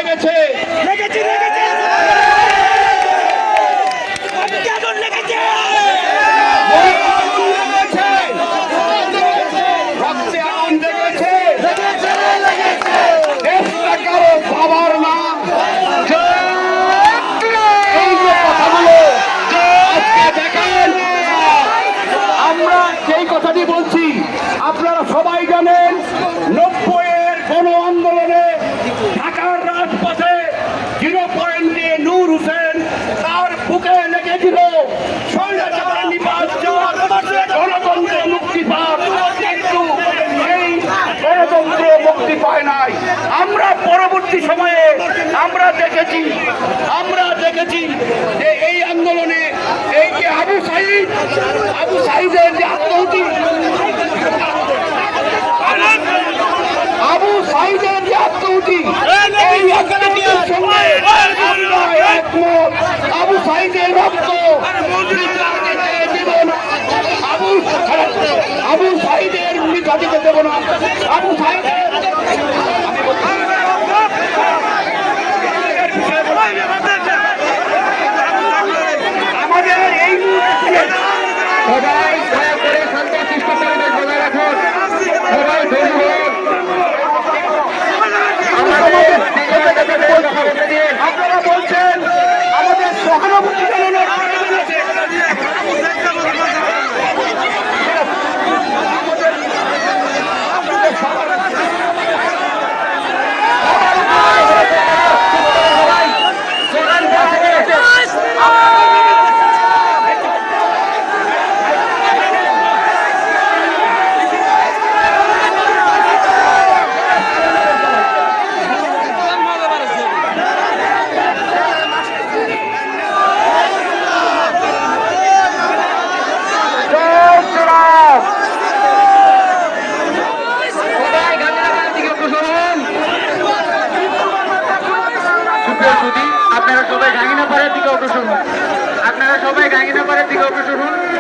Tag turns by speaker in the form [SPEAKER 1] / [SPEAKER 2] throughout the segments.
[SPEAKER 1] লেগেছে? বাবার নাম এই যে কথাগুলো আজকে দেখেন, আমরা যেই কথাটি বলছি আপনারা সবাই জানেন। 90-এর গণ আন্দোলনে ঢাকার রাজপথে 0 পয়েন্ট দিয়ে নূর হোসেন তার বুকে লেগেছিল স্বৈরাচার নিপাত গণতন্ত্র মুক্তি পাক, কিন্তু এই গণতন্ত্র মুক্তি পায় নাই। আমরা পরবর্তী সময়ে আমরা দেখেছি যে এই আন্দোলনে এই যে আবু সাইদের যে আত্মাহুতি, এই আত্মাহুতির সঙ্গে আমরা একমত। আবু সাইদের রক্ত আবু সাইদের মৃত্যু দিতে দেব না। আবু সাইদের আমাদের এই সবাই দয়া করে শান্তশিষ্ট পরিবেশ বজায় রাখুন। সবাই আপনারা বলছেন আমাদের সহানুভূতি জানানোর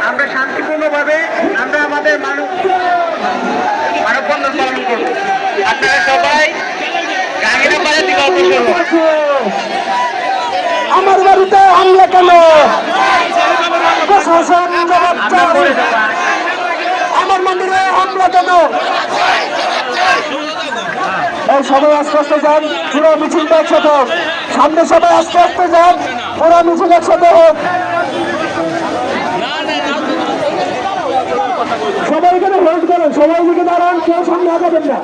[SPEAKER 1] আমরা শান্তিপূর্ণভাবে আমরা আমাদের মানববন্ধন পালন করব। আপনারা সবাই গাঙ্গিনাপাড়ার দিকে অগ্রসর হন। আমার বাড়িতে হামলা কেন? আমার মন্দিরে হামলা কেন? এই সবাই আস্তে আস্তে যান, পুরো মিছিলটা একসাথে হোক। সামনে সবাই আস্তে আস্তে যান, পুরো মিছিল একসাথে হোক। সবাই এখানে হোল্ড করেন, সবাই দিকে দাঁড়ান, কেউ সামনে আগাবেন না।